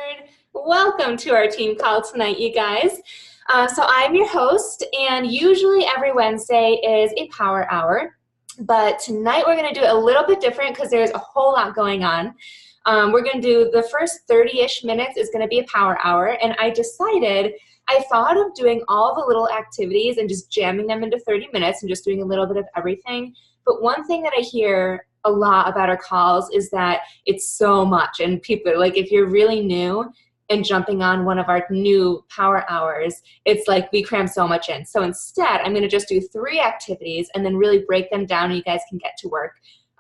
Word. Welcome to our team call tonight, you guys. So I'm your host, and usually every Wednesday is a power hour, but tonight we're going to do it a little bit different because there's a whole lot going on. We're going to do the first 30-ish minutes is going to be a power hour, and I thought of doing all the little activities and just jamming them into 30 minutes and just doing a little bit of everything. But one thing that I hear a lot about our calls is that it's so much, and people, like, if you're really new and jumping on one of our new power hours, it's like we cram so much in. So instead, I'm going to just do 3 activities and then really break them down, and you guys can get to work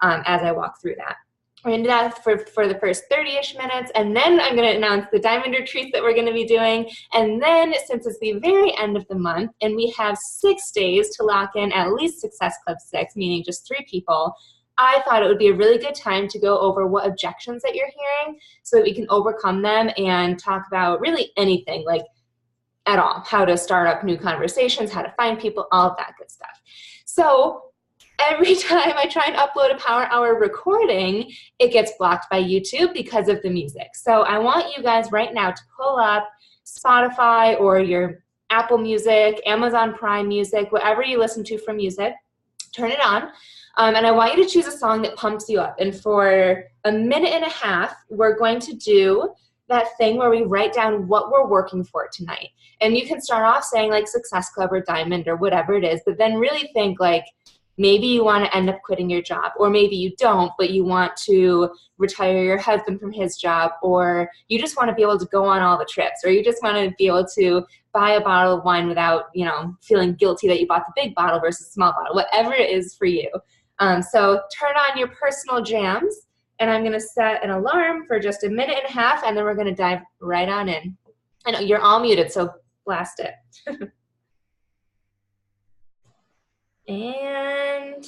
as I walk through that. We're going to do that for the first 30-ish minutes, and then I'm going to announce the Diamond Retreats that we're going to be doing. And then, since it's the very end of the month, and we have 6 days to lock in at least Success Club 6, meaning just 3 people, I thought it would be a really good time to go over what objections that you're hearing so that we can overcome them and talk about really anything, like at all, how to start up new conversations, how to find people, all of that good stuff. So every time I try and upload a power hour recording, it gets blocked by YouTube because of the music. So I want you guys right now to pull up Spotify or your Apple Music, Amazon Prime Music, whatever you listen to for music, turn it on. And I want you to choose a song that pumps you up. And for a minute and a half, we're going to do that thing where we write down what we're working for tonight. And you can start off saying like Success Club or Diamond or whatever it is, but then really think like maybe you want to end up quitting your job, or maybe you don't, but you want to retire your husband from his job, or you just want to be able to go on all the trips, or you just want to be able to buy a bottle of wine without, feeling guilty that you bought the big bottle versus small bottle, whatever it is for you. So turn on your personal jams, and I'm going to set an alarm for just a minute and a half, and then we're going to dive right on in. I know you're all muted, so blast it. And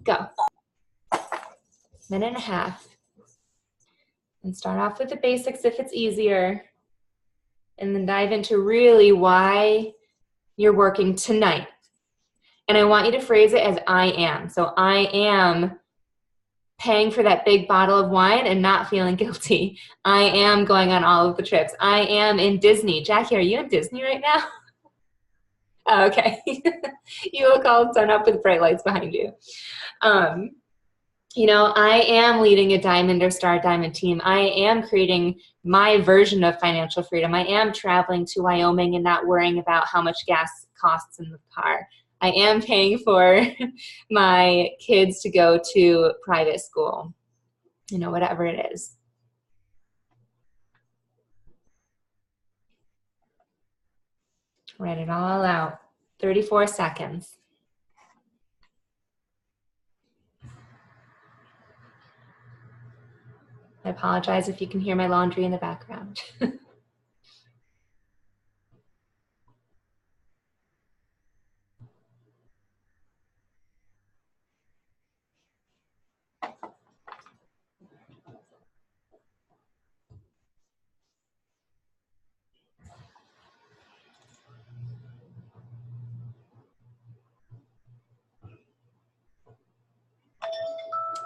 go. Minute and a half. And start off with the basics if it's easier, and then dive into really why you're working tonight. And I want you to phrase it as I am. So I am paying for that big bottle of wine and not feeling guilty. I am going on all of the trips. I am in Disney. Jackie, are you in Disney right now? Oh, okay. You look all done up with bright lights behind you. I am leading a Diamond or Star Diamond team. I am creating my version of financial freedom. I am traveling to Wyoming and not worrying about how much gas costs in the car. I am paying for my kids to go to private school, whatever it is. Write it all out. 34 seconds. I apologize if you can hear my laundry in the background.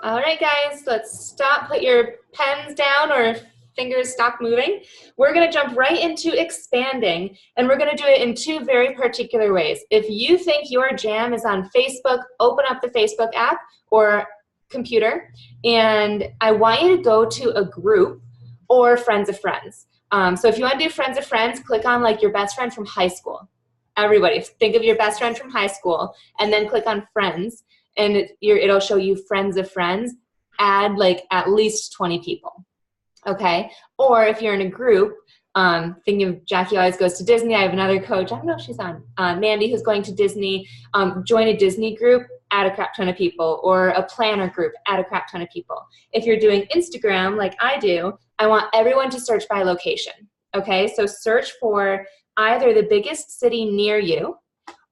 All right, guys, let's stop. Put your pens down or fingers stop moving. We're going to jump right into expanding, and we're going to do it in 2 very particular ways. If you think your jam is on Facebook, open up the Facebook app or computer, and I want you to go to a group or friends of friends. So if you want to do friends of friends, click on like your best friend from high school. Everybody, think of your best friend from high school, and then click on friends. And it'll show you friends of friends. Add like at least 20 people, okay? Or if you're in a group, thinking of Jackie always goes to Disney. I have another coach, I don't know if she's on, Mandy, who's going to Disney. Join a Disney group, add a crap ton of people, or a planner group, add a crap ton of people. If you're doing Instagram like I do, I want everyone to search by location, okay? So search for either the biggest city near you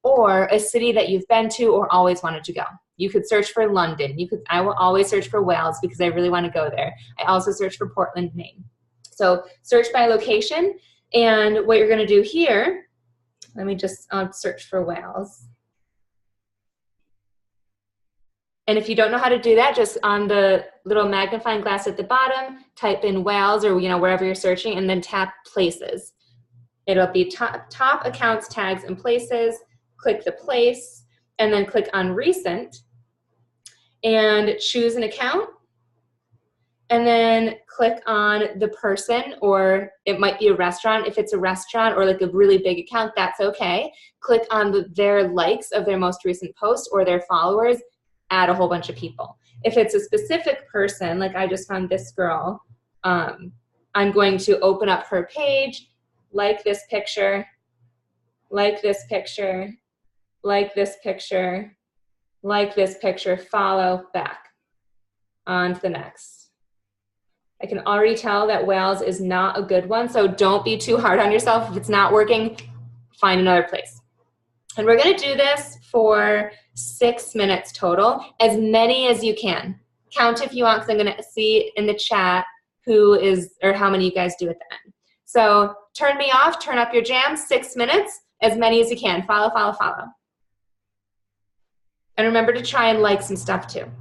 or a city that you've been to or always wanted to go. You could search for London. I will always search for Wales because I really want to go there. I also search for Portland, Maine. So search by location, and what you're going to do here, let me just search for Wales. And if you don't know how to do that, just on the little magnifying glass at the bottom, type in Wales or wherever you're searching, and then tap places. It'll be top accounts, tags, and places. Click the place, and then click on recent, and choose an account. And then click on the person, or it might be a restaurant. If it's a restaurant or like a really big account, that's okay. Click on their likes of their most recent post or their followers, add a whole bunch of people. If it's a specific person, like I just found this girl, I'm going to open up her page, like this picture, like this picture, like this picture, like this picture, follow back. On to the next. I can already tell that Wales is not a good one, so don't be too hard on yourself. If it's not working, find another place. And we're gonna do this for 6 minutes total, as many as you can. Count if you want, because I'm gonna see in the chat who is, or how many you guys do at the end. So turn me off, turn up your jam, 6 minutes, as many as you can. Follow, follow, follow. And remember to try and like some stuff too.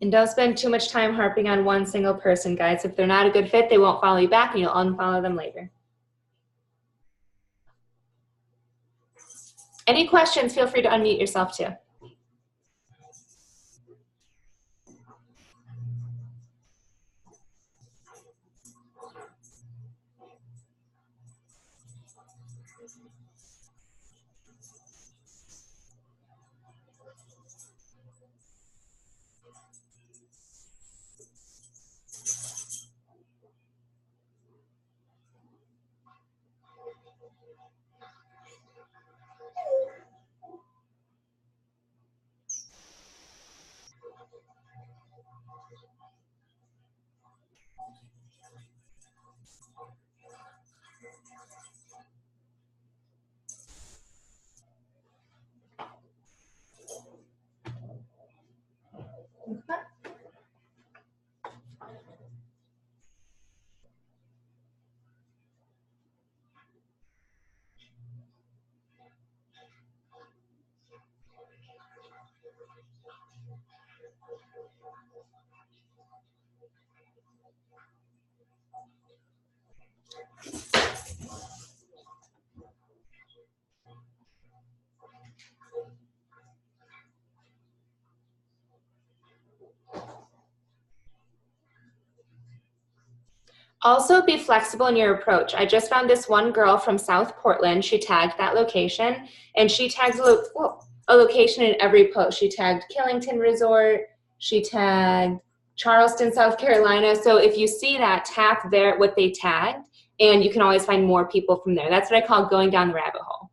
And don't spend too much time harping on one single person, guys. If they're not a good fit, they won't follow you back and you'll unfollow them later. Any questions, feel free to unmute yourself too. Also, be flexible in your approach. I just found this one girl from South Portland. She tagged that location, and she tags a location in every post. She tagged Killington Resort. She tagged Charleston, South Carolina. So if you see that, tap there what they tagged, and you can always find more people from there. That's what I call going down the rabbit hole.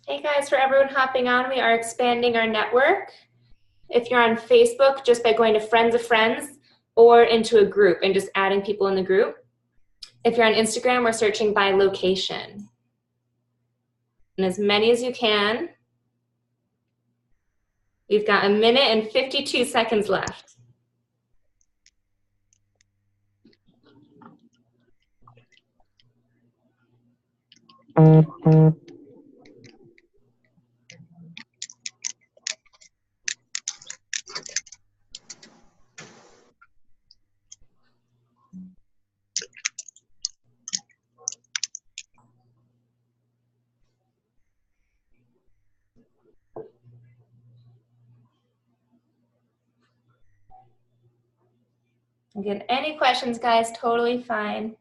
Hey guys, for everyone hopping on, we are expanding our network. If you're on Facebook, just by going to Friends of Friends or into a group and just adding people in the group. If you're on Instagram, we're searching by location. And as many as you can. We've got 1 minute and 52 seconds left. Again, any questions, guys, totally fine.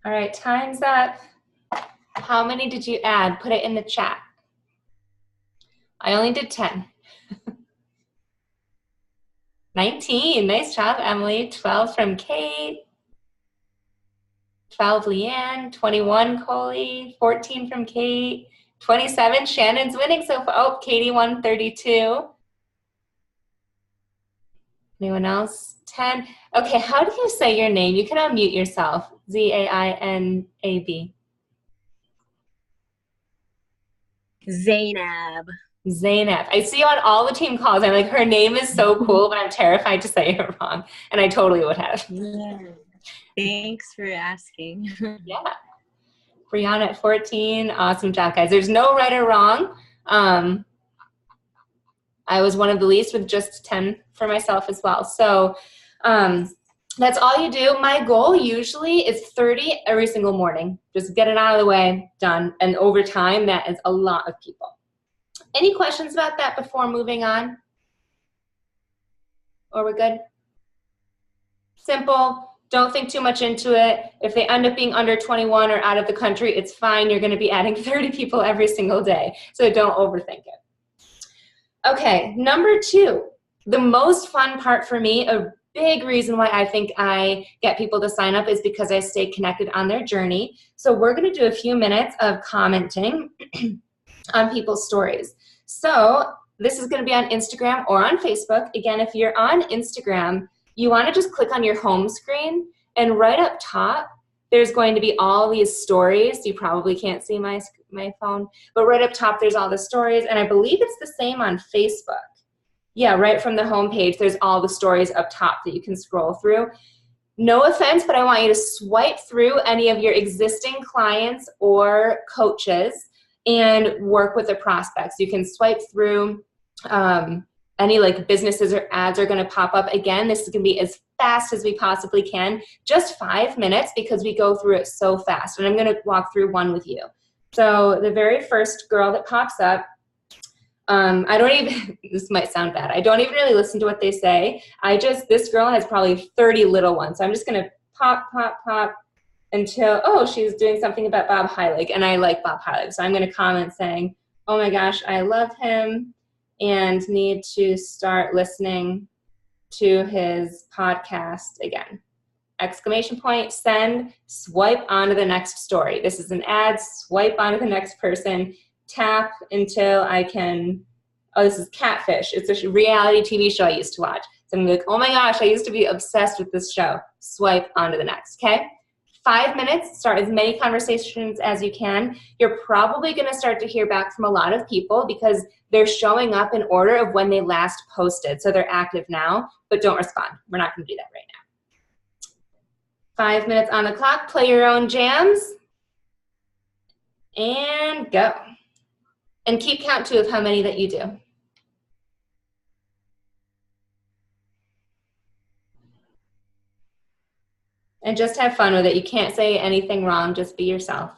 All right, time's up. How many did you add? Put it in the chat. I only did 10. 19, nice job, Emily. 12 from Kate. 12, Leanne. 21, Coley. 14 from Kate. 27, Shannon's winning so far. Oh, Katie won 32. Anyone else? 10. Okay, how do you say your name? You can unmute yourself. Zainab. Zainab. Zainab. I see you on all the team calls. I'm like, her name is so cool, but I'm terrified to say it wrong. And I totally would have. Yeah. Thanks for asking. Yeah. Brianna at 14. Awesome job, guys. There's no right or wrong. I was one of the least with just 10 for myself as well. So that's all you do. My goal usually is 30 every single morning. Just get it out of the way, done. And over time, that is a lot of people. Any questions about that before moving on? Or we're good? Simple. Don't think too much into it. If they end up being under 21 or out of the country, it's fine. You're going to be adding 30 people every single day. So don't overthink it. Okay, number 2, the most fun part for me, a big reason why I think I get people to sign up is because I stay connected on their journey. So we're going to do a few minutes of commenting on people's stories. So this is going to be on Instagram or on Facebook. Again, if you're on Instagram, you want to just click on your home screen, and right up top, there's going to be all these stories. You probably can't see my phone, but right up top, there's all the stories, and I believe it's the same on Facebook. Yeah, right from the home page, there's all the stories up top that you can scroll through. No offense, but I want you to swipe through any of your existing clients or coaches and work with the prospects. You can swipe through any like businesses or ads are going to pop up. Again, this is going to be as fast as we possibly can, just 5 minutes because we go through it so fast. And I'm going to walk through one with you. So the very first girl that pops up, I don't even, this might sound bad, I don't even really listen to what they say. This girl has probably 30 little ones. So I'm just going to pop until, oh, she's doing something about Bob Heilig, and I like Bob Heilig. So I'm going to comment saying, oh my gosh, I love him and need to start listening to his podcast again. exclamation point, send, swipe on to the next story. This is an ad, swipe on to the next person, tap until I can, oh, this is Catfish. It's a reality TV show I used to watch. So I'm gonna be like, oh my gosh, I used to be obsessed with this show. Swipe on to the next, okay? 5 minutes, start as many conversations as you can. You're probably gonna start to hear back from a lot of people because they're showing up in order of when they last posted. So they're active now, but don't respond. We're not gonna do that right now. 5 minutes on the clock, play your own jams, and go. And keep count too of how many that you do. And just have fun with it. You can't say anything wrong, just be yourself.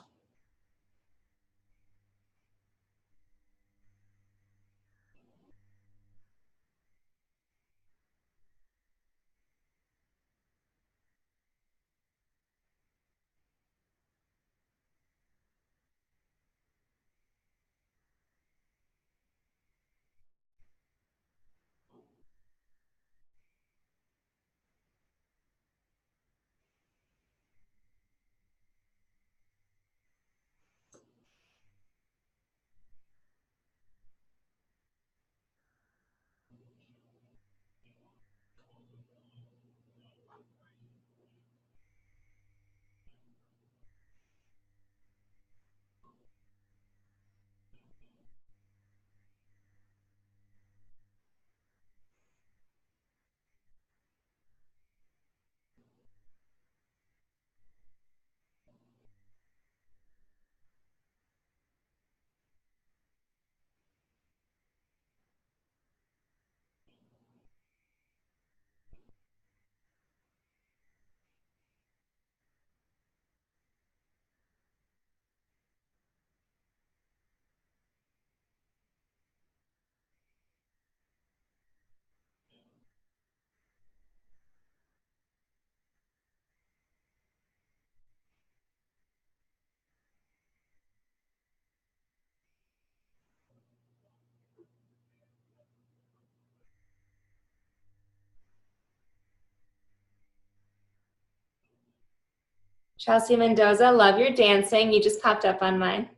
Chelsea Mendoza, love your dancing. You just popped up on mine.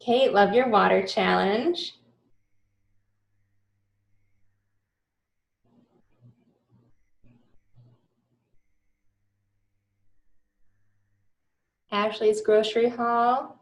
Kate, love your water challenge. Ashley's grocery haul.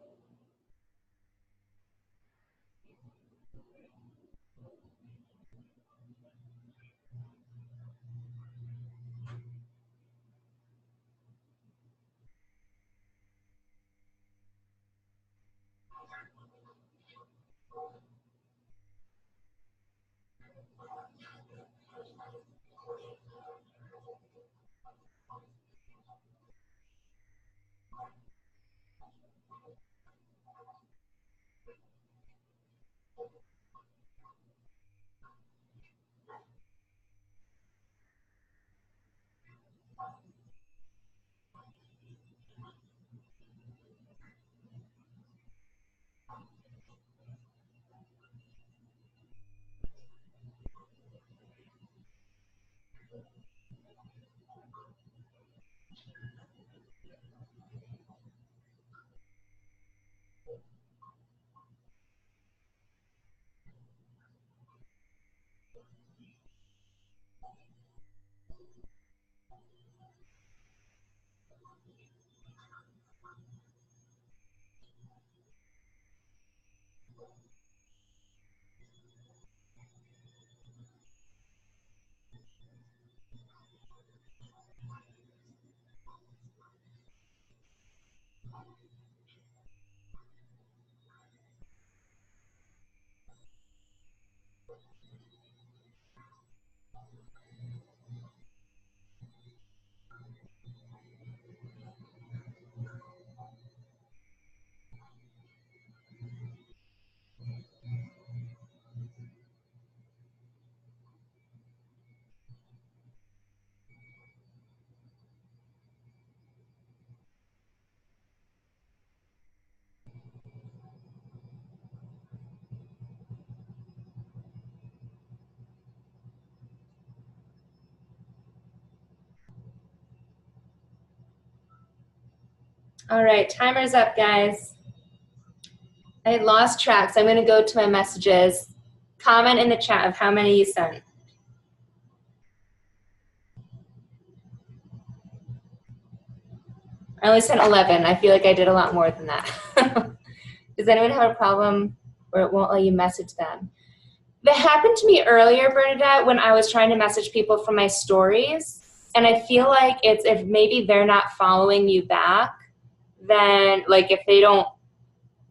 All right, timer's up, guys. I lost track, so I'm going to go to my messages. Comment in the chat of how many you sent. I only sent 11. I feel like I did a lot more than that. Does anyone have a problem where it won't let you message them? That happened to me earlier, Bernadette, when I was trying to message people from my stories. And I feel like it's if maybe they're not following you back, then like if they don't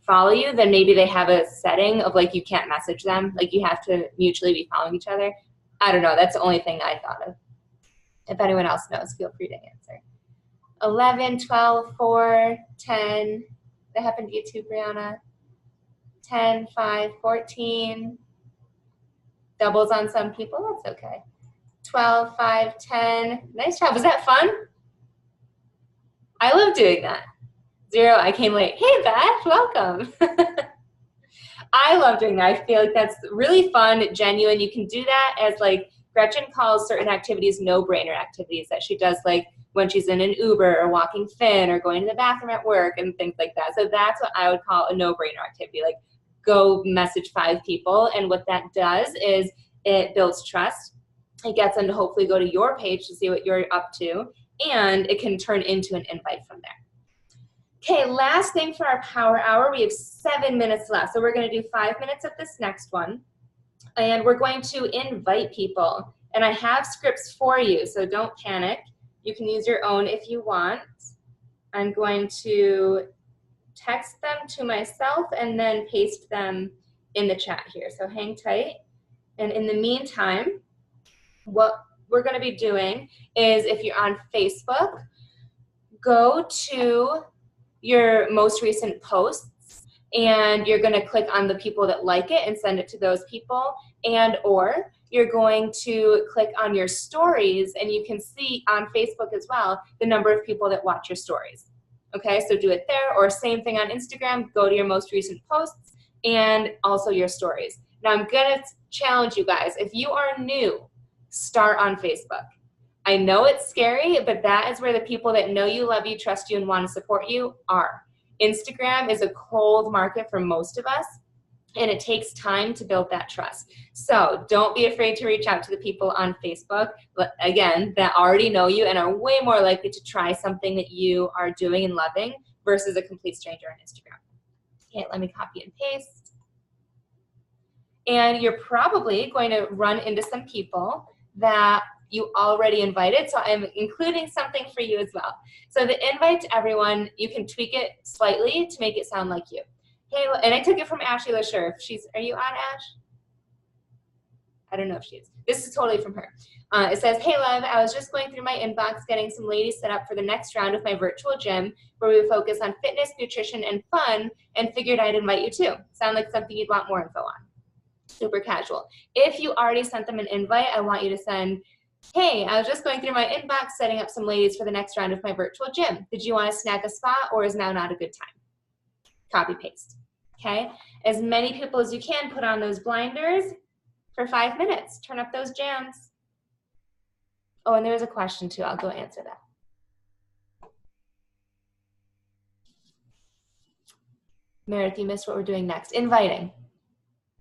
follow you, then maybe they have a setting of like you can't message them. Like you have to mutually be following each other. I don't know. That's the only thing I thought of. If anyone else knows, feel free to answer. 11, 12, 4, 10. That happened to you too, Brianna. 10, 5, 14. Doubles on some people. That's okay. 12, 5, 10. Nice job. Was that fun? I love doing that. 0, I came late. Hey, Beth, welcome. I love doing that. I feel like that's really fun, genuine. You can do that as like Gretchen calls certain activities no-brainer activities that she does like when she's in an Uber or walking thin or going to the bathroom at work and things like that. So that's what I would call a no-brainer activity. Like go message 5 people, and what that does is it builds trust. It gets them to hopefully go to your page to see what you're up to, and it can turn into an invite from there. Okay, last thing for our power hour. We have 7 minutes left, so we're going to do 5 minutes of this next one, and we're going to invite people. And I have scripts for you, so don't panic. You can use your own if you want. I'm going to text them to myself and then paste them in the chat here, so hang tight. And in the meantime, what we're going to be doing is if you're on Facebook, go to your most recent posts and you're going to click on the people that like it and send it to those people, and or you're going to click on your stories and you can see on Facebook as well the number of people that watch your stories. Okay, so do it there, or same thing on Instagram, go to your most recent posts and also your stories. Now I'm going to challenge you guys, if you are new, start on Facebook. I know it's scary, but that is where the people that know you, love you, trust you, and want to support you are. Instagram is a cold market for most of us, and it takes time to build that trust. So don't be afraid to reach out to the people on Facebook, again, that already know you and are way more likely to try something that you are doing and loving versus a complete stranger on Instagram. Okay, let me copy and paste. And you're probably going to run into some people that you already invited, so I'm including something for you as well. So the invite to everyone, you can tweak it slightly to make it sound like you. Hey, and I took it from Ashley LaSure. Are you on, Ash? I don't know if she is. This is totally from her. It says, hey, love, I was just going through my inbox getting some ladies set up for the next round of my virtual gym where we would focus on fitness, nutrition, and fun, and figured I'd invite you too. Sound like something you'd want more info on. Super casual. If you already sent them an invite, I want you to send, hey, I was just going through my inbox setting up some ladies for the next round of my virtual gym. Did you want to snag a spot, or is now not a good time? Copy, paste. Okay? As many people as you can, put on those blinders for 5 minutes. Turn up those jams. Oh, and there's a question too. I'll go answer that. Meredith, you missed what we're doing next. Inviting.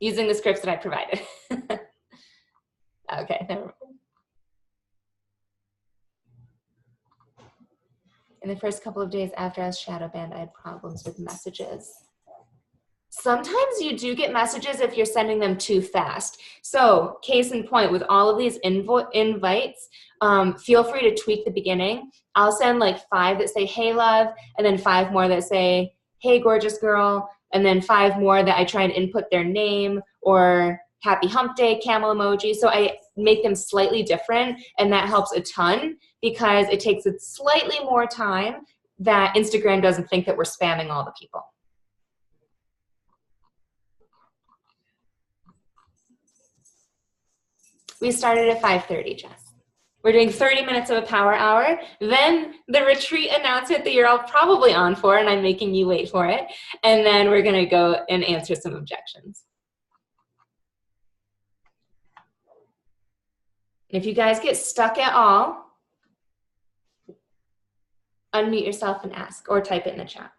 Using the scripts that I provided. Okay, never mind. In the first couple of days after I was shadow banned, I had problems with messages. Sometimes you do get messages if you're sending them too fast. So case in point, with all of these invites, feel free to tweak the beginning. I'll send like 5 that say, hey, love, and then 5 more that say, hey, gorgeous girl, and then 5 more that I try and input their name or happy hump day, camel emoji. So I make them slightly different, and that helps a ton because it takes it slightly more time that Instagram doesn't think that we're spamming all the people. We started at 5:30, Jess. We're doing 30 minutes of a power hour, then the retreat announcement that you're all probably on for, and I'm making you wait for it, and then we're going to go and answer some objections. If you guys get stuck at all, unmute yourself and ask, or type it in the chat.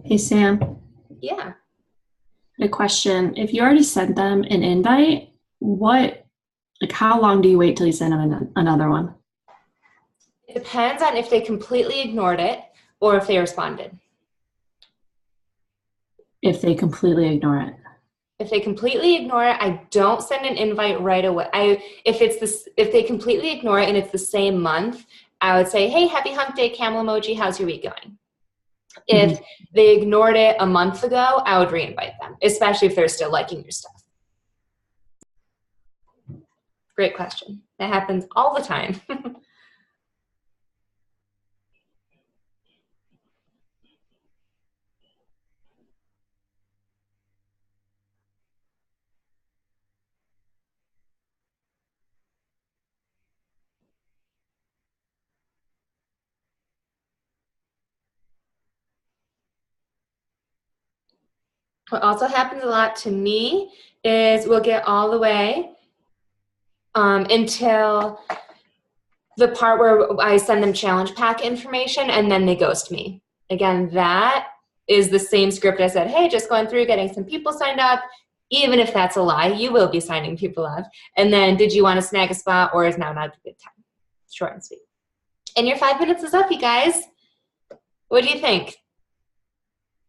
Hey, Sam, Yeah. a question. If you already sent them an invite, how long do you wait till you send them another one? It depends on if they completely ignored it or if they responded. If they completely ignore it. If they completely ignore it, I don't send an invite right away. If they completely ignore it and it's the same month, I would say, hey, happy hump day, camel emoji, how's your week going? If they ignored it a month ago, I would re-invite them, especially if they're still liking your stuff. Great question. That happens all the time. What also happens a lot to me is we'll get all the way until the part where I send them challenge pack information and then they ghost me. Again, that is the same script I said, hey, just going through, getting some people signed up. Even if that's a lie, you will be signing people up. And then, did you want to snag a spot or is now not a good time? Short and sweet. And your 5 minutes is up, you guys. What do you think?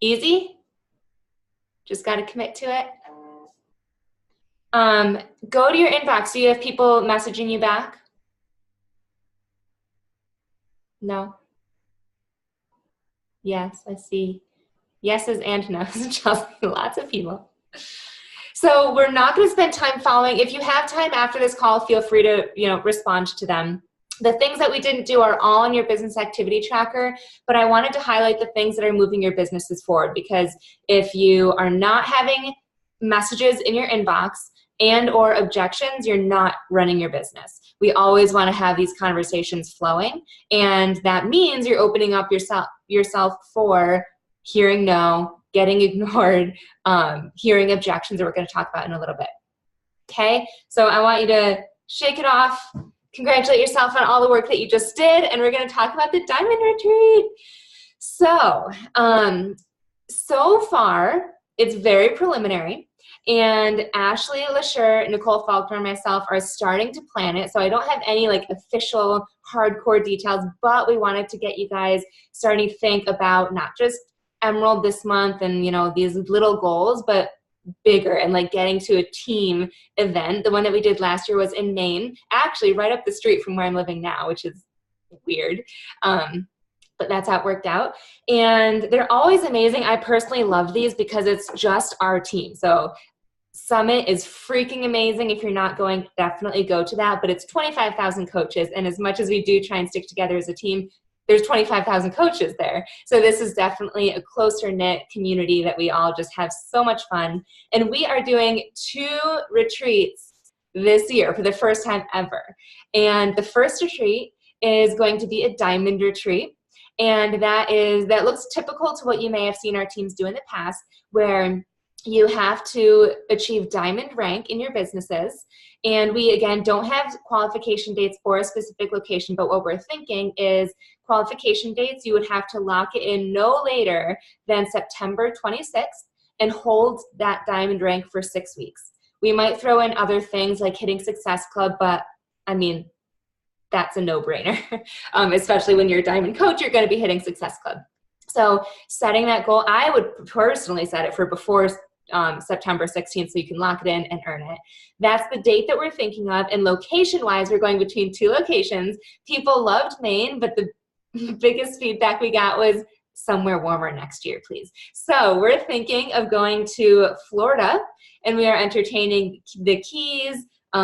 Easy? Just got to commit to it. Go to your inbox. Do you have people messaging you back? No? Yes, I see. Yeses and nos, Chelsea, lots of people. So we're not going to spend time following. If you have time after this call, feel free to respond to them. The things that we didn't do are all in your business activity tracker, but I wanted to highlight the things that are moving your businesses forward, because if you are not having messages in your inbox and or objections, you're not running your business. We always want to have these conversations flowing, and that means you're opening up yourself for hearing no, getting ignored, hearing objections that we're going to talk about in a little bit. Okay, so I want you to shake it off, congratulate yourself on all the work that you just did, and we're going to talk about the Diamond Retreat. So, so far, it's very preliminary, and Ashley Lasher, Nicole Faulkner, and myself are starting to plan it, so I don't have any like official hardcore details, but we wanted to get you guys starting to think about not just Emerald this month and, you know, these little goals, but bigger and like getting to a team event. The one that we did last year was in Maine, actually right up the street from where I'm living now, which is weird. But that's how it worked out. And they're always amazing. I personally love these because it's just our team. So Summit is freaking amazing. If you're not going, definitely go to that. But it's 25,000 coaches. And as much as we do try and stick together as a team, there's 25,000 coaches there. So this is definitely a closer knit community that we all just have so much fun. And we are doing 2 retreats this year for the first time ever. And the first retreat is going to be a Diamond Retreat. And that looks typical to what you may have seen our teams do in the past, where you have to achieve diamond rank in your businesses. And we, again, don't have qualification dates for a specific location, but what we're thinking is qualification dates, you would have to lock it in no later than September 26th and hold that diamond rank for 6 weeks. We might throw in other things like hitting Success Club, but I mean, that's a no-brainer, especially when you're a diamond coach, you're going to be hitting Success Club. So setting that goal, I would personally set it for before September 16th so you can lock it in and earn it. That's the date that we're thinking of. And location-wise, we're going between 2 locations. People loved Maine, but the biggest feedback we got was somewhere warmer next year, please. So we're thinking of going to Florida, and we are entertaining the Keys,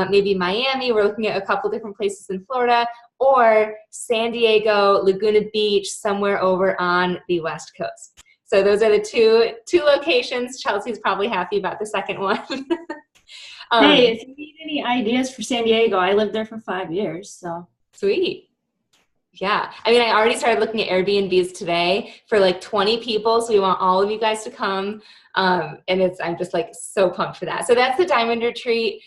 maybe Miami. We're looking at a couple different places in Florida, or San Diego, Laguna Beach, somewhere over on the West Coast. So those are the two locations. Chelsea's probably happy about the second one. Hey, if you need any ideas for San Diego, I lived there for 5 years, so. Sweet. Yeah. I mean, I already started looking at Airbnbs today for like 20 people. So we want all of you guys to come. And I'm just like so pumped for that. So that's the Diamond Retreat.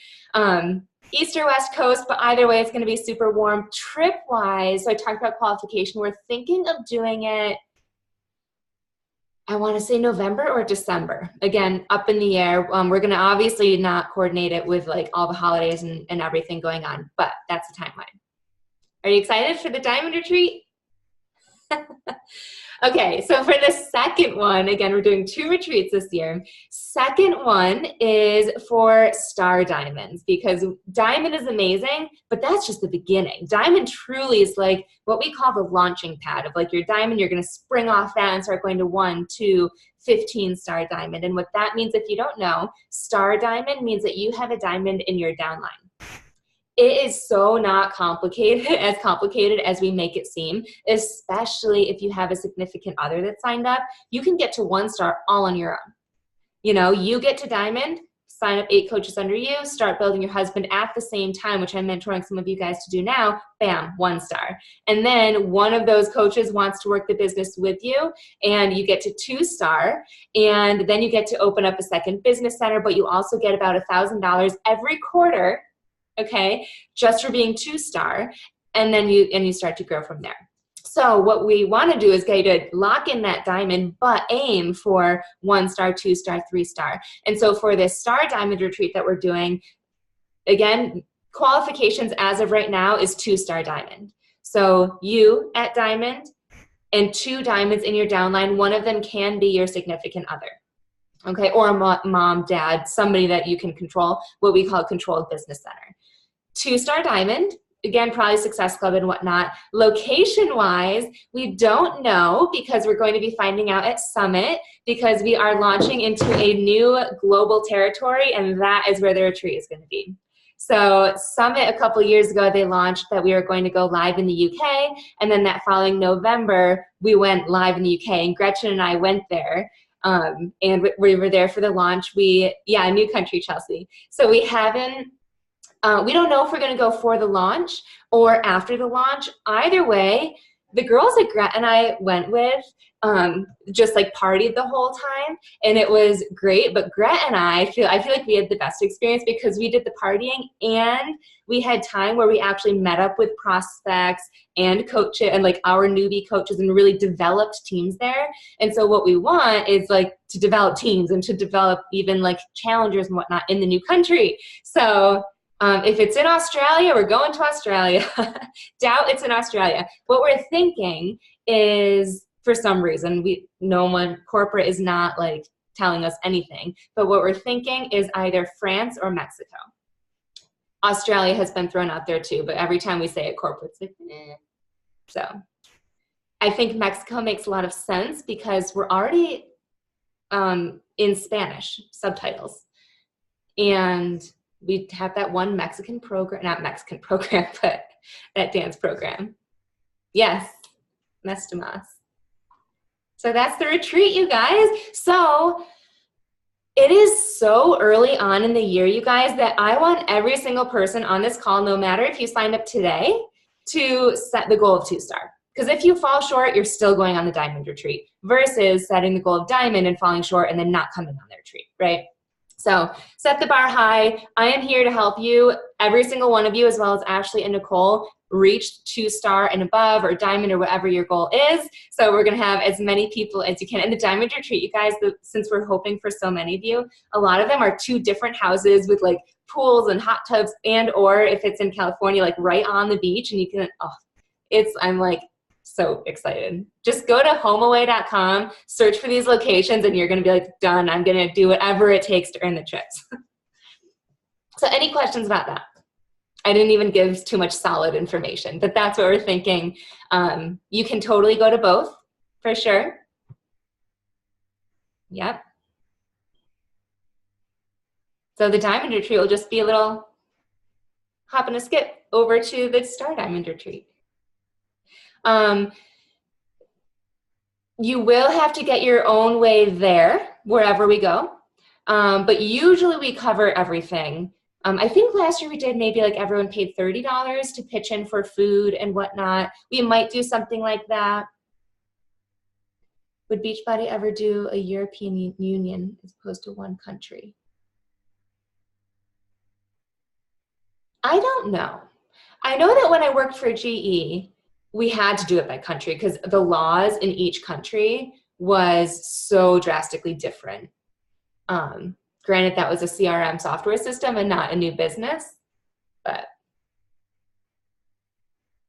East or West Coast, but either way, it's going to be super warm. Trip-wise, so I talked about qualification. We're thinking of doing it, I want to say November or December. Again, up in the air. We're going to obviously not coordinate it with like all the holidays and everything going on, but that's the timeline. Are you excited for the Diamond Retreat? Okay, so for the second one, again, we're doing 2 retreats this year. Second one is for Star Diamonds, because Diamond is amazing, but that's just the beginning. Diamond truly is like what we call the launching pad of like your diamond. You're going to spring off that and start going to 1, 2, 15 Star Diamond. And what that means, if you don't know, Star Diamond means that you have a diamond in your downline. It is so not complicated as we make it seem, especially if you have a significant other that signed up. You can get to 1 star all on your own. You know, you get to diamond, sign up 8 coaches under you, start building your husband at the same time, which I'm mentoring some of you guys to do now, bam, 1 star. And then one of those coaches wants to work the business with you, and you get to 2 star, and then you get to open up a second business center, but you also get about $1,000 every quarter, okay, just for being 2 star, and then you start to grow from there. So what we want to do is get you to lock in that diamond, but aim for 1 star, 2 star, 3 star. And so for this Star Diamond Retreat that we're doing, again, qualifications as of right now is 2 star diamond. So you at diamond and 2 diamonds in your downline, one of them can be your significant other. Okay, or a mom, dad, somebody that you can control, what we call a controlled business center. 2 star diamond, again, probably Success Club and whatnot. Location-wise, we don't know because we're going to be finding out at Summit, because we are launching into a new global territory, and that is where the retreat is going to be. So Summit, a couple years ago, they launched that we were going to go live in the UK, and then that following November, we went live in the UK, and Gretchen and I went there. And we were there for the launch. A new country, Chelsea. So we haven't, we don't know if we're going to go for the launch or after the launch. Either way, the girls that Gret and I went with just like partied the whole time, and it was great. But Gret and I feel like we had the best experience because we did the partying and we had time where we actually met up with prospects and coaches and like our newbie coaches and really developed teams there. And so what we want is like to develop teams and to develop even like challengers and whatnot in the new country. So if it's in Australia, we're going to Australia. Doubt it's in Australia. What we're thinking is, for some reason, corporate is not like telling us anything, but what we're thinking is either France or Mexico. Australia has been thrown out there too, but every time we say it, corporate's like, eh. So I think Mexico makes a lot of sense because we're already in Spanish subtitles. And we have that one Mexican program, not Mexican program, but that dance program. Yes, Mes Damas. So that's the retreat, you guys. So it is so early on in the year, you guys, that I want every single person on this call, no matter if you signed up today, to set the goal of 2-star. Because if you fall short, you're still going on the diamond retreat versus setting the goal of diamond and falling short and then not coming on the retreat, right? So set the bar high. I am here to help you, every single one of you, as well as Ashley and Nicole, reach 2-star and above or diamond or whatever your goal is. So we're going to have as many people as you can. And the diamond retreat, you guys, since we're hoping for so many of you, a lot of them are 2 different houses with like pools and hot tubs, and or if it's in California, like right on the beach, and you can, I'm like so excited. Just go to homeaway.com, search for these locations, and you're going to be like, done. I'm going to do whatever it takes to earn the trips. So any questions about that? I didn't even give too much solid information, but that's what we're thinking. You can totally go to both, for sure. Yep. So the diamond retreat will just be a little hop and a skip over to the star diamond retreat. You will have to get your own way there, wherever we go. But usually we cover everything. I think last year we did maybe like everyone paid $30 to pitch in for food and whatnot. We might do something like that. Would Beachbody ever do a European Union as opposed to one country? I don't know. I know that when I worked for GE, we had to do it by country because the laws in each country was so drastically different. Granted, that was a CRM software system and not a new business, but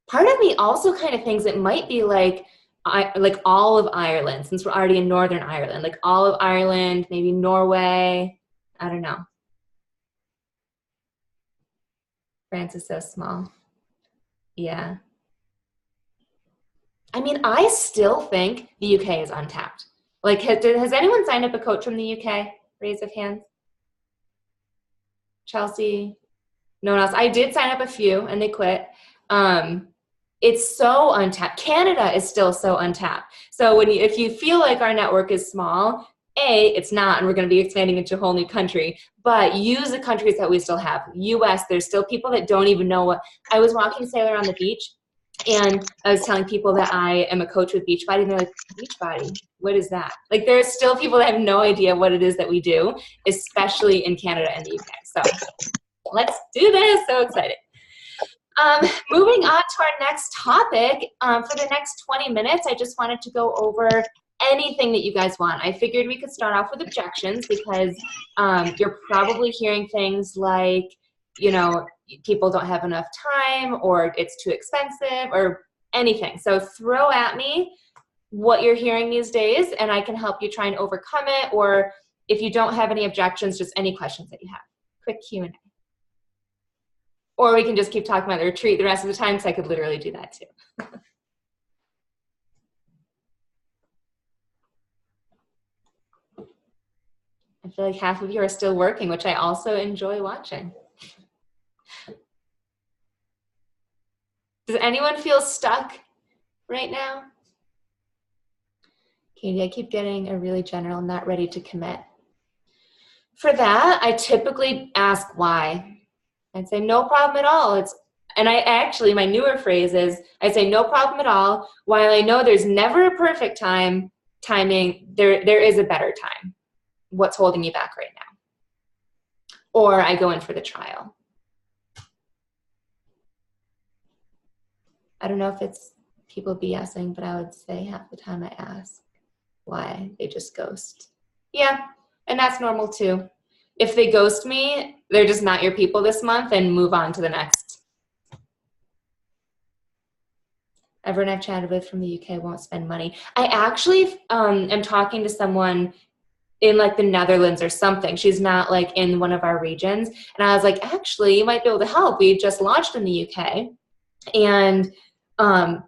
part of me also kind of thinks it might be like all of Ireland, since we're already in Northern Ireland, like all of Ireland, maybe Norway, I don't know. France is so small. Yeah. I mean, I still think the UK is untapped. Like, has anyone signed up a coach from the UK? Raise of hands. Chelsea? No one else. I did sign up a few, and they quit. It's so untapped. Canada is still so untapped. So if you feel like our network is small, it's not, and we're going to be expanding into a whole new country, but use the countries that we still have. US, there's still people that don't even know what. I was walking Sailor on the beach, and I was telling people that I am a coach with Beachbody, and they're like, Beachbody, what is that? Like, there's still people that have no idea what it is that we do, especially in Canada and the UK. So let's do this. So excited. Moving on to our next topic, for the next 20 minutes, I just wanted to go over anything that you guys want. I figured we could start off with objections because you're probably hearing things like, you know, people don't have enough time or it's too expensive or anything. So throw at me what you're hearing these days and I can help you try and overcome it, or if you don't have any objections, just any questions that you have. Quick Q&A. Or we can just keep talking about the retreat the rest of the time, because I could literally do that too. I feel like half of you are still working, which I also enjoy watching. Does anyone feel stuck right now? Katie, I keep getting a really general, not ready to commit. For that, I typically ask why. I'd say no problem at all. And I actually, my newer phrase is, I say, no problem at all. While I know there's never a perfect timing, there is a better time. What's holding you back right now? Or I go in for the trial. I don't know if it's people BSing, but I would say half the time I ask why, they just ghost. Yeah, and that's normal too. If they ghost me, they're just not your people this month, and move on to the next. Everyone I've chatted with from the UK won't spend money. I actually am talking to someone in like the Netherlands or something. She's not like in one of our regions. And I was like, actually, you might be able to help. We just launched in the UK, and I'm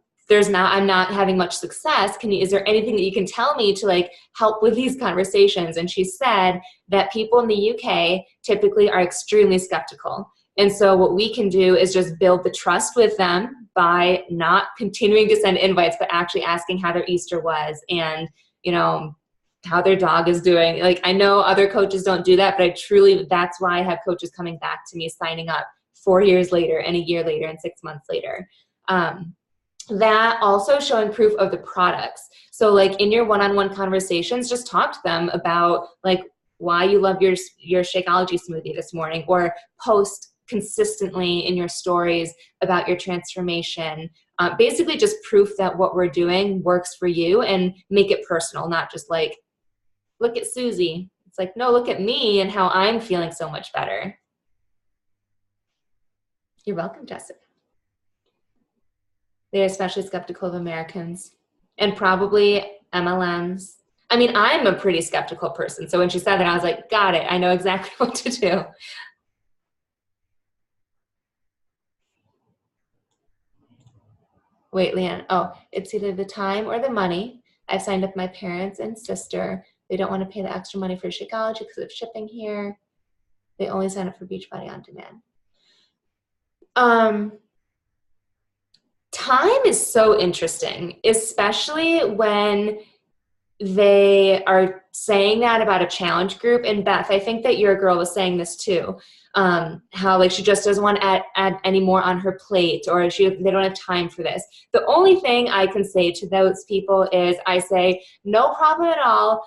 not having much success. Is there anything that you can tell me to like help with these conversations? And she said that people in the UK typically are extremely skeptical. And so what we can do is just build the trust with them by not continuing to send invites, but actually asking how their Easter was, and, you know, how their dog is doing. Like, I know other coaches don't do that, but that's why I have coaches coming back to me, signing up 4 years later and a year later and 6 months later. That also showing proof of the products. So like in your one-on-one conversations, just talk to them about like why you love your Shakeology smoothie this morning, or post consistently in your stories about your transformation. Basically just proof that what we're doing works for you, and make it personal, not just like, look at Susie. It's like, no, look at me and how I'm feeling so much better. You're welcome, Jessica. They're especially skeptical of Americans, and probably MLMs. I mean, I'm a pretty skeptical person. So when she said that, I was like, got it. I know exactly what to do. Wait, Leanne. Oh, it's either the time or the money. I've signed up my parents and sister. They don't want to pay the extra money for Shakeology because of shipping here. They only sign up for Beachbody on demand. Time is so interesting, especially when they are saying that about a challenge group. And Beth, I think that your girl was saying this too, how like she just doesn't want to add any more on her plate, or they don't have time for this. The only thing I can say to those people is I say, no problem at all.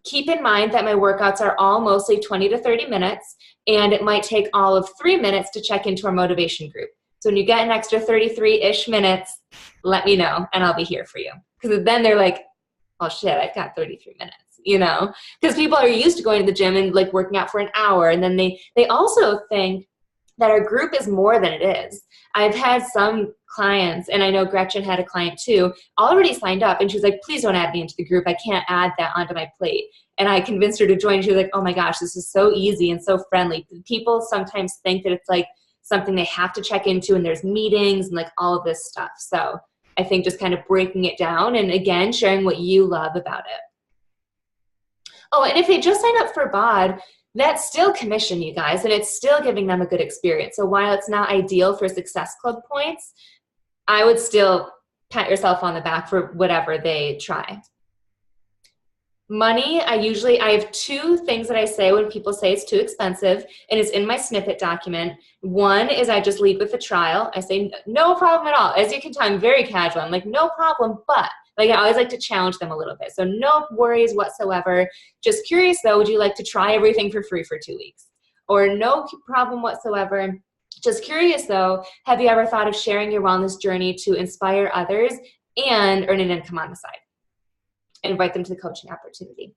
Keep in mind that my workouts are all mostly 20 to 30 minutes, and it might take all of 3 minutes to check into our motivation group. So when you get an extra 33-ish minutes, let me know and I'll be here for you. Because then they're like, oh shit, I've got 33 minutes, you know? Because people are used to going to the gym and like working out for an hour, and then they also think that our group is more than it is. I've had some clients, and I know Gretchen had a client too, already signed up, and she was like, please don't add me into the group. I can't add that onto my plate. And I convinced her to join. She was like, oh my gosh, this is so easy and so friendly. People sometimes think that it's like something they have to check into, and there's meetings and like all of this stuff. So I think just kind of breaking it down, and again, sharing what you love about it. Oh, and if they just sign up for BOD, that's still commission, you guys, and it's still giving them a good experience. So while it's not ideal for Success Club points, I would still pat yourself on the back for whatever they try. Money, I have 2 things that I say when people say it's too expensive, and it's in my snippet document. One is I just lead with the trial. I say, no problem at all. As you can tell, I'm very casual. I'm like, no problem, but like I always like to challenge them a little bit. So no worries whatsoever. Just curious though, would you like to try everything for free for 2 weeks? Or no problem whatsoever. Just curious though, have you ever thought of sharing your wellness journey to inspire others and earn an income on the side? Invite them to the coaching opportunity.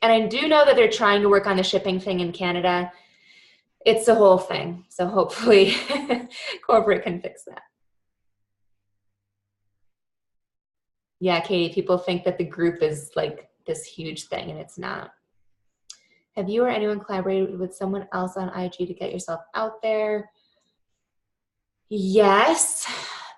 And I do know that they're trying to work on the shipping thing in Canada. It's a whole thing. So hopefully corporate can fix that. Yeah, Katie, people think that the group is like this huge thing, and it's not. Have you or anyone collaborated with someone else on IG to get yourself out there? Yes,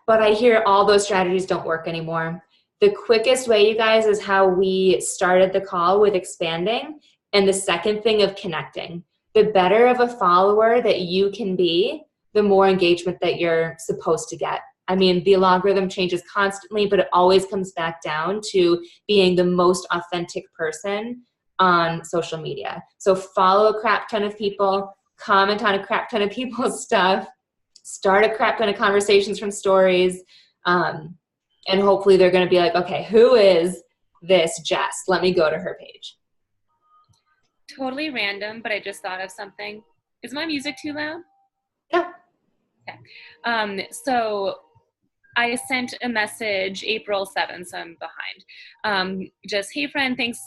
but I hear all those strategies don't work anymore. The quickest way, you guys, is how we started the call with expanding, and the second thing of connecting. The better of a follower that you can be, the more engagement that you're supposed to get. I mean, the algorithm changes constantly, but it always comes back down to being the most authentic person on social media. So follow a crap ton of people, comment on a crap ton of people's stuff, start a crap ton of conversations from stories, and hopefully they're going to be like, okay, who is this Jess? Let me go to her page. Totally random, but I just thought of something. Is my music too loud? No. Okay. So I sent a message April 7th, so I'm behind. Just, hey friend, thanks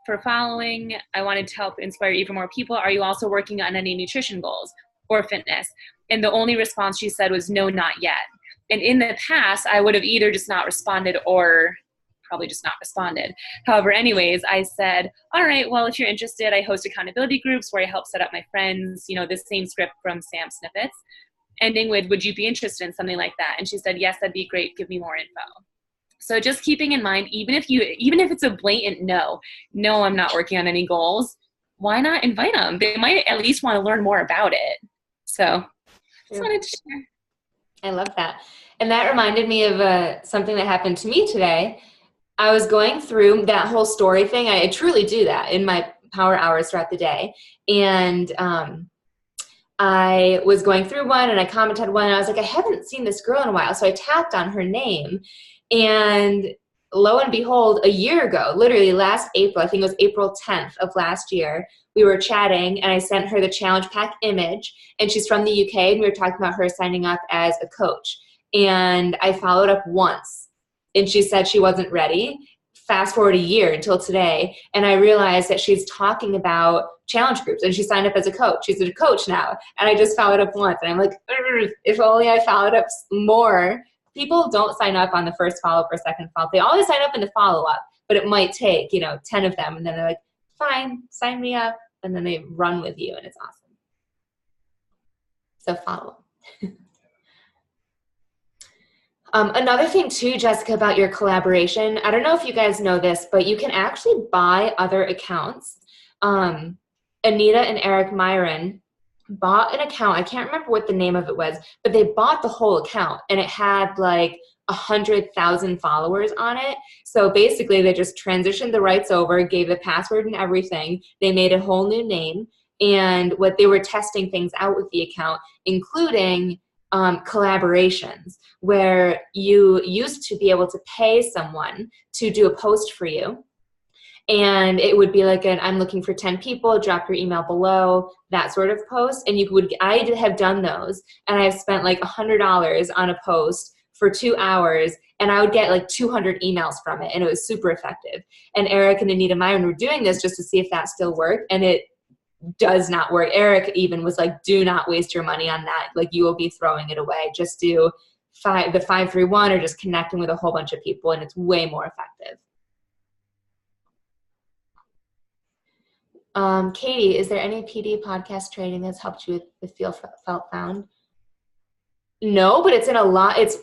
for following. I wanted to help inspire even more people. Are you also working on any nutrition goals or fitness? And the only response she said was, no, not yet. And in the past, I would have either just not responded or probably just not responded. However, anyways, I said, all right, well, if you're interested, I host accountability groups where I help set up my friends, this same script from Sam Snippets, ending with, would you be interested in something like that? And she said, yes, that'd be great. Give me more info. So just keeping in mind, even if it's a blatant no, I'm not working on any goals, why not invite them? They might at least want to learn more about it. So just wanted to share. I love that. And that reminded me of something that happened to me today. I was going through that whole story thing. I truly do that in my power hours throughout the day. And I was going through one and I commented one and I was like, I haven't seen this girl in a while. So I tapped on her name, and lo and behold, a year ago, literally last April, I think it was April 10th of last year, we were chatting and I sent her the challenge pack image, and she's from the UK, and we were talking about her signing up as a coach. And I followed up once and she said she wasn't ready. Fast forward a year until today, and I realized that she's talking about challenge groups, and she signed up as a coach. She's a coach now, and I just followed up once, and I'm like, if only I followed up more. People don't sign up on the first follow-up or second follow-up. They always sign up in the follow-up, but it might take 10 of them, and then they're like, fine, sign me up, and then they run with you, and it's awesome. So follow up. Another thing too, Jessica, about your collaboration, I don't know if you guys know this, but you can actually buy other accounts. Anita and Eric Myron bought an account. I can't remember what the name of it was, but they bought the whole account, and it had like 100,000 followers on it. So basically they just transitioned the rights over, gave the password and everything. They made a whole new name, and what they were testing things out with the account, including collaborations, where you used to be able to pay someone to do a post for you. And it would be like I'm looking for 10 people, drop your email below, that sort of post. And I have done those, and I've spent like $100 on a post for 2 hours, and I would get like 200 emails from it, and it was super effective. And Eric and Anita Myron were doing this just to see if that still worked, and it does not work. Eric even was like, do not waste your money on that. Like, you will be throwing it away. Just do the 531 or just connecting with a whole bunch of people, and it's way more effective. Katie, is there any PD podcast training that's helped you with Feel Felt Found? No, but it's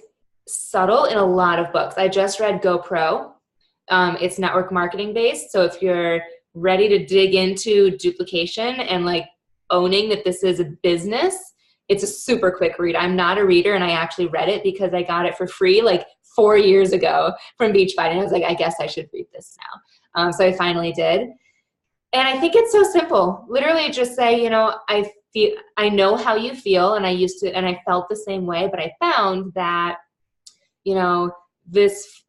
subtle in a lot of books. I just read GoPro. It's network marketing based. So if you're ready to dig into duplication and like owning that this is a business, it's a super quick read. I'm not a reader, and I actually read it because I got it for free like 4 years ago from Beachbody, and I was like, I guess I should read this now. So I finally did. And I think it's so simple. Literally just say, I know how you feel, and I felt the same way, but I found that, this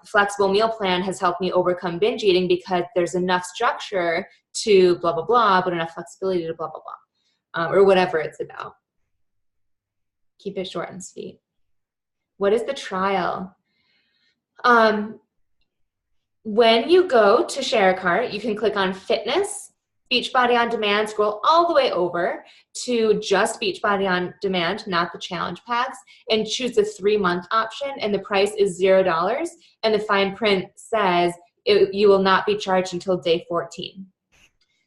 flexible meal plan has helped me overcome binge eating because there's enough structure to blah, blah, blah, but enough flexibility to blah, blah, blah, or whatever it's about. Keep it short and sweet. What is the trial? When you go to Share a Cart, you can click on Fitness, Beachbody On Demand, scroll all the way over to just Beachbody On Demand, not the challenge packs, and choose the 3-month option, and the price is $0, and the fine print says you will not be charged until day 14.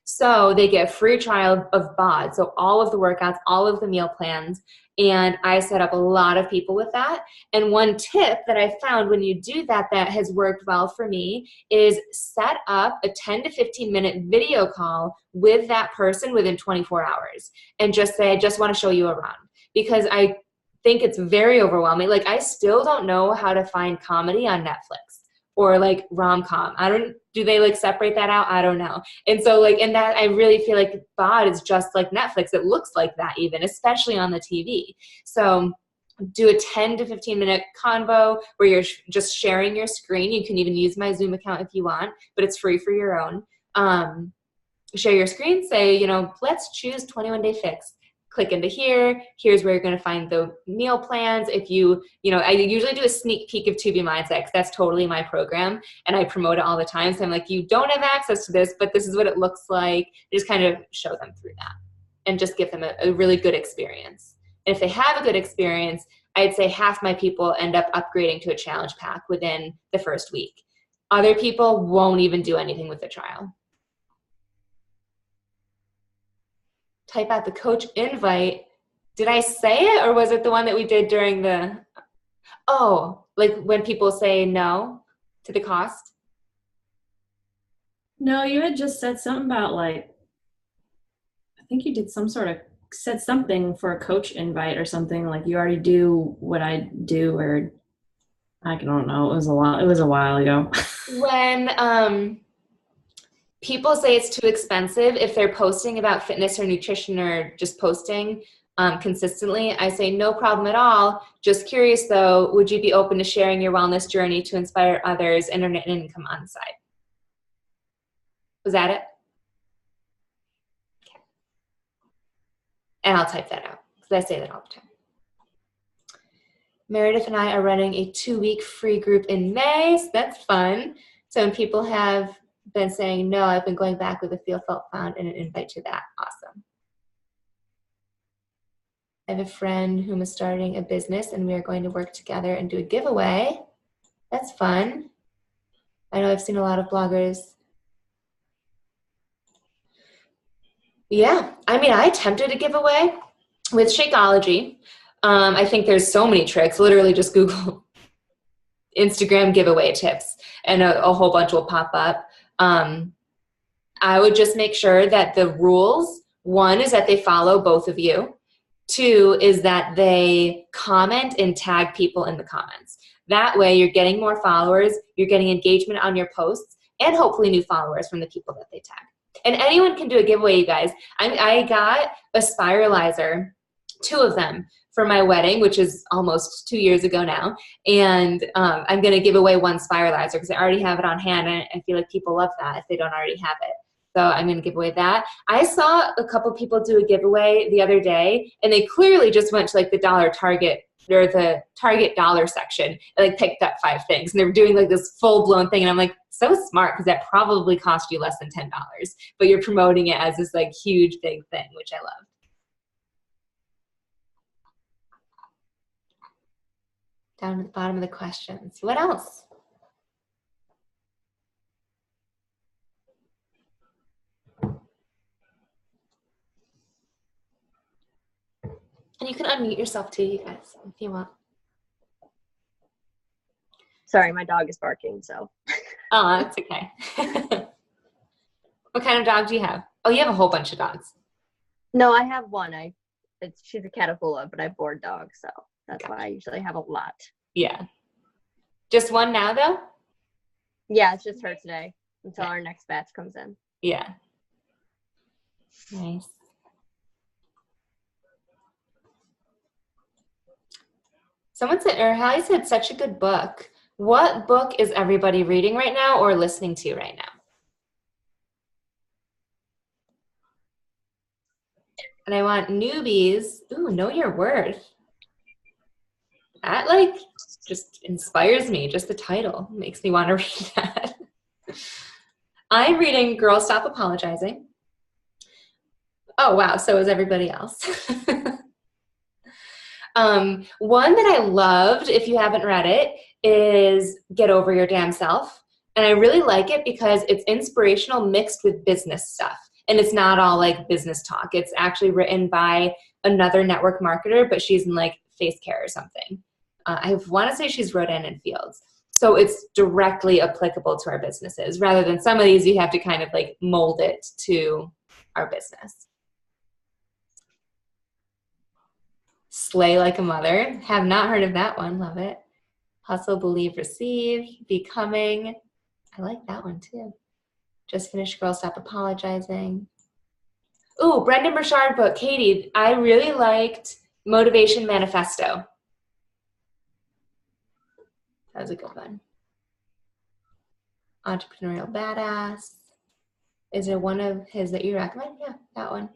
So they get a free trial of BOD, so all of the workouts, all of the meal plans, and I set up a lot of people with that. And one tip that I found when you do that has worked well for me is set up a 10 to 15 minute video call with that person within 24 hours and just say, I just want to show you around, because I think it's very overwhelming. Like, I still don't know how to find comedy on Netflix or like rom-com. Do they like separate that out? I don't know. And so like, in that, I really feel like BOD is just like Netflix. It looks like that even, especially on the TV. So do a 10 to 15 minute convo where you're just sharing your screen. You can even use my Zoom account if you want, but it's free for your own. Share your screen, say, you know, let's choose 21 Day Fix. Click into here. Here's where you're going to find the meal plans. If you know, I usually do a sneak peek of To Be Mindset because that's totally my program and I promote it all the time. So I'm like, you don't have access to this, but this is what it looks like. Just kind of show them through that and just give them a really good experience. And if they have a good experience, I'd say half my people end up upgrading to a challenge pack within the first week. Other people won't even do anything with the trial. Type out the coach invite. Did I say it, or was it the one that we did during the, like when people say no to the cost? No, you had just said something about like, I think you did said something for a coach invite or something, like you already do what I do, or I don't know. It was a while ago. When people say it's too expensive, if they're posting about fitness or nutrition or just posting consistently, I say no problem at all. Just curious though, would you be open to sharing your wellness journey to inspire others and earn an income on the side? Was that it? Okay. And I'll type that out because I say that all the time. Meredith and I are running a 2-week free group in May, so that's fun. So when people have been saying no, I've been going back with a feel, felt, found, and an invite to that. Awesome. I have a friend whom is starting a business and we are going to work together and do a giveaway. That's fun. I know I've seen a lot of bloggers. Yeah, I mean, I attempted a giveaway with Shakeology. I think there's so many tricks. Literally just Google Instagram giveaway tips and a whole bunch will pop up. I would just make sure that the rules, 1 is that they follow both of you. 2 is that they comment and tag people in the comments. That way you're getting more followers, you're getting engagement on your posts, and hopefully new followers from the people that they tag. And anyone can do a giveaway, you guys. I got a spiralizer, 2 of them, for my wedding, which is almost 2 years ago now. And I'm going to give away 1 spiralizer because I already have it on hand. And I feel like people love that if they don't already have it. So I'm going to give away that. I saw a couple people do a giveaway the other day, and they clearly just went to like the Dollar Target or the Target dollar section and like picked up 5 things. And they were doing like this full blown thing. And I'm like, so smart, because that probably cost you less than $10, but you're promoting it as this like huge big thing, which I love. Down at the bottom of the questions. What else? And you can unmute yourself too, you guys, if you want. Sorry, my dog is barking, so. Oh, that's okay. What kind of dog do you have? Oh, you have a whole bunch of dogs. No, I have one. She's a Caterpillar, but I board dogs, so that's why I usually have a lot. Yeah. Just one now, though? Yeah, it's just her today until our next batch comes in. Yeah. Nice. Someone said, or Hallie said, such a good book. What book is everybody reading right now or listening to right now? And I want newbies. Ooh, know your worth. That like just inspires me. Just the title makes me want to read that. I'm reading Girl Stop Apologizing. Oh, wow. So is everybody else. One that I loved, if you haven't read it, is Get Over Your Damn Self. And I really like it because it's inspirational mixed with business stuff. And it's not all like business talk. It's actually written by another network marketer, but she's in like face care or something. I want to say she's Rodan and Fields. So it's directly applicable to our businesses rather than some of these you have to kind of like mold it to our business. Slay Like a Mother. Have not heard of that one. Love it. Hustle, Believe, Receive, Becoming. I like that one too. Just finished Girl Stop Apologizing. Ooh, Brendan Burchard book. Katie, I really liked Motivation Manifesto. That was a good one. Entrepreneurial Badass. Is there one of his that you recommend? Yeah, that one.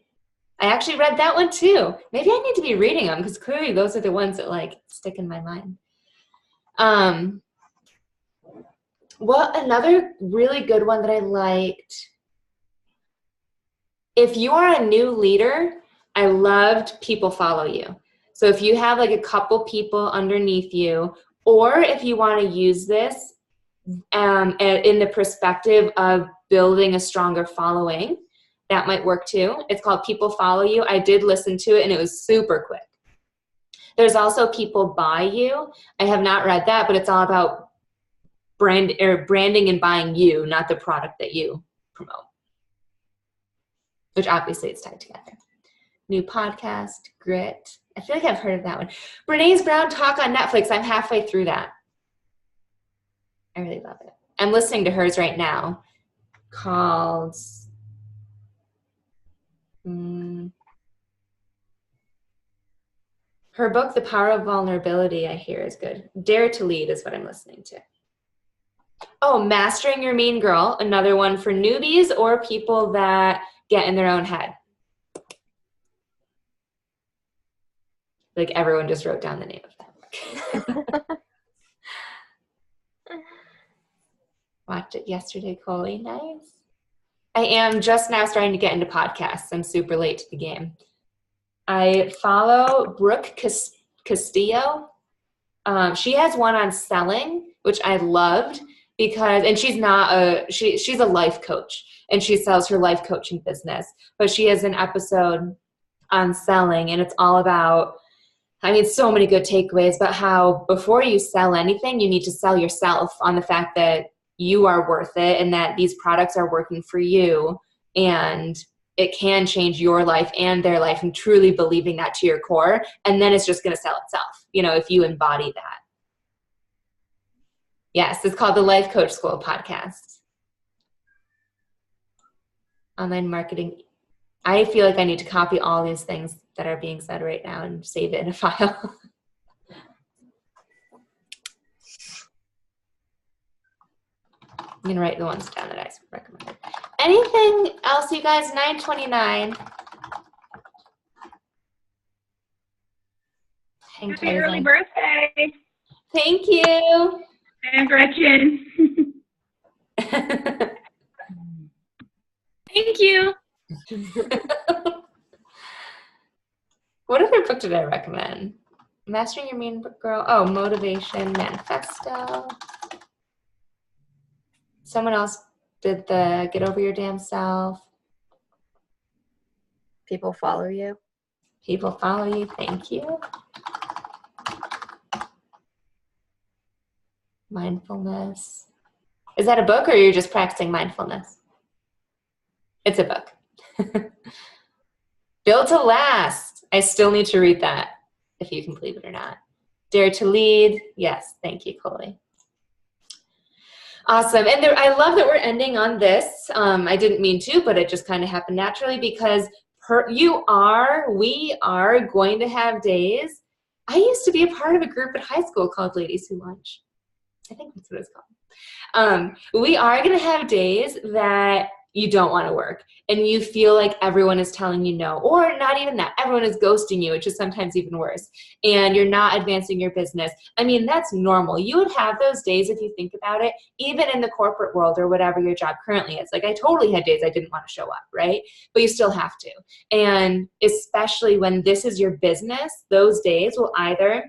I actually read that one too. Maybe I need to be reading them because clearly those are the ones that like stick in my mind. Well, another really good one that I liked. If you are a new leader, I loved People Follow You. So if you have like a couple people underneath you, or if you want to use this in the perspective of building a stronger following, that might work too. It's called People Follow You. I did listen to it and it was super quick. There's also People Buy You. I have not read that, but it's all about branding and buying you, not the product that you promote. Which obviously it's tied together. New podcast, Grit. I feel like I've heard of that one. Brené's Brown Talk on Netflix. I'm halfway through that. I really love it. I'm listening to hers right now called her book, The Power of Vulnerability, I hear is good. Dare to Lead is what I'm listening to. Oh, Mastering Your Mean Girl, another one for newbies or people that get in their own head. Like everyone just wrote down the name of that book. Watched it yesterday, Coley. Nice. I am just now starting to get into podcasts. I'm super late to the game. I follow Brooke Castillo. She has one on selling, which I loved because, and she's not she's a life coach and she sells her life coaching business, but she has an episode on selling and it's all about, I mean, so many good takeaways, but how before you sell anything, you need to sell yourself on the fact that you are worth it and that these products are working for you and it can change your life and their life, and truly believing that to your core. And then it's just going to sell itself, you know, if you embody that. Yes, it's called the Life Coach School podcast. Online marketing. I feel like I need to copy all these things that are being said right now and save it in a file. I'm going to write the ones down that I recommended. Anything else, you guys? 9:29. Happy early birthday. Thank you. And Gretchen. Thank you. What other book did I recommend? Mastering Your Mean Girl. Oh, Motivation Manifesto. Someone else did the Get Over Your Damn Self. People Follow You. People Follow You. Thank you. Mindfulness. Is that a book or you're just practicing mindfulness? It's a book. Built to Last. I still need to read that, if you can believe it or not. Dare to Lead. Yes, thank you, Coley. Awesome. And I love that we're ending on this. I didn't mean to, but it just kind of happened naturally because we are going to have days. I used to be a part of a group at high school called Ladies Who Lunch. I think that's what it's called. We are going to have days that you don't want to work and you feel like everyone is telling you no, or not even that, everyone is ghosting you, which is sometimes even worse, and you're not advancing your business. I mean, that's normal. You would have those days if you think about it, even in the corporate world or whatever your job currently is. Like I totally had days I didn't want to show up, right? But you still have to. And especially when this is your business, those days will either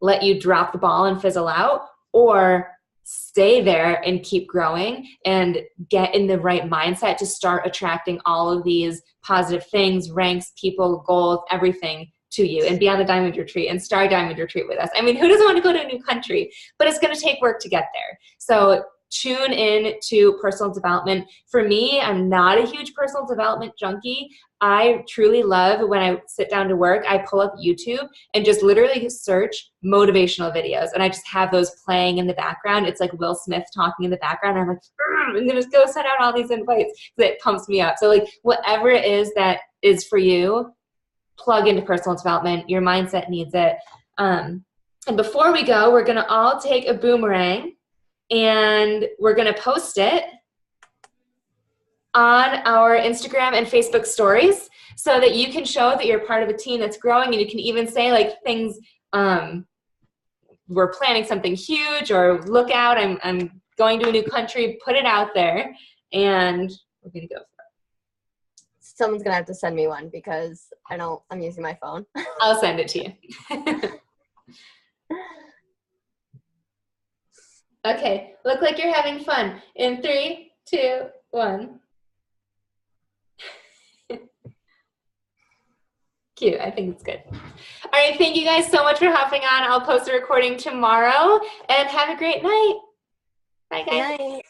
let you drop the ball and fizzle out, or stay there and keep growing and get in the right mindset to start attracting all of these positive things, ranks, people, goals, everything to you, and be on the Diamond Retreat and start Diamond Retreat with us. I mean, who doesn't want to go to a new country? But it's going to take work to get there. So tune in to personal development. For me, I'm not a huge personal development junkie. I truly love when I sit down to work, I pull up YouTube and just literally search motivational videos. And I just have those playing in the background. It's like Will Smith talking in the background. I'm like, I'm going to just go send out all these invites. It pumps me up. So like whatever it is that is for you, plug into personal development. Your mindset needs it. And before we go, we're going to all take a boomerang and we're going to post it on our Instagram and Facebook stories so that you can show that you're part of a team that's growing, and you can even say like things, we're planning something huge, or look out, I'm going to a new country, put it out there, and we're going to go for it. Someone's gonna have to send me one because I'm using my phone. I'll send it to you. Okay, look like you're having fun. In 3, 2, 1. Cute. I think it's good. All right. Thank you guys so much for hopping on. I'll post a recording tomorrow, and have a great night. Bye, guys. Good night.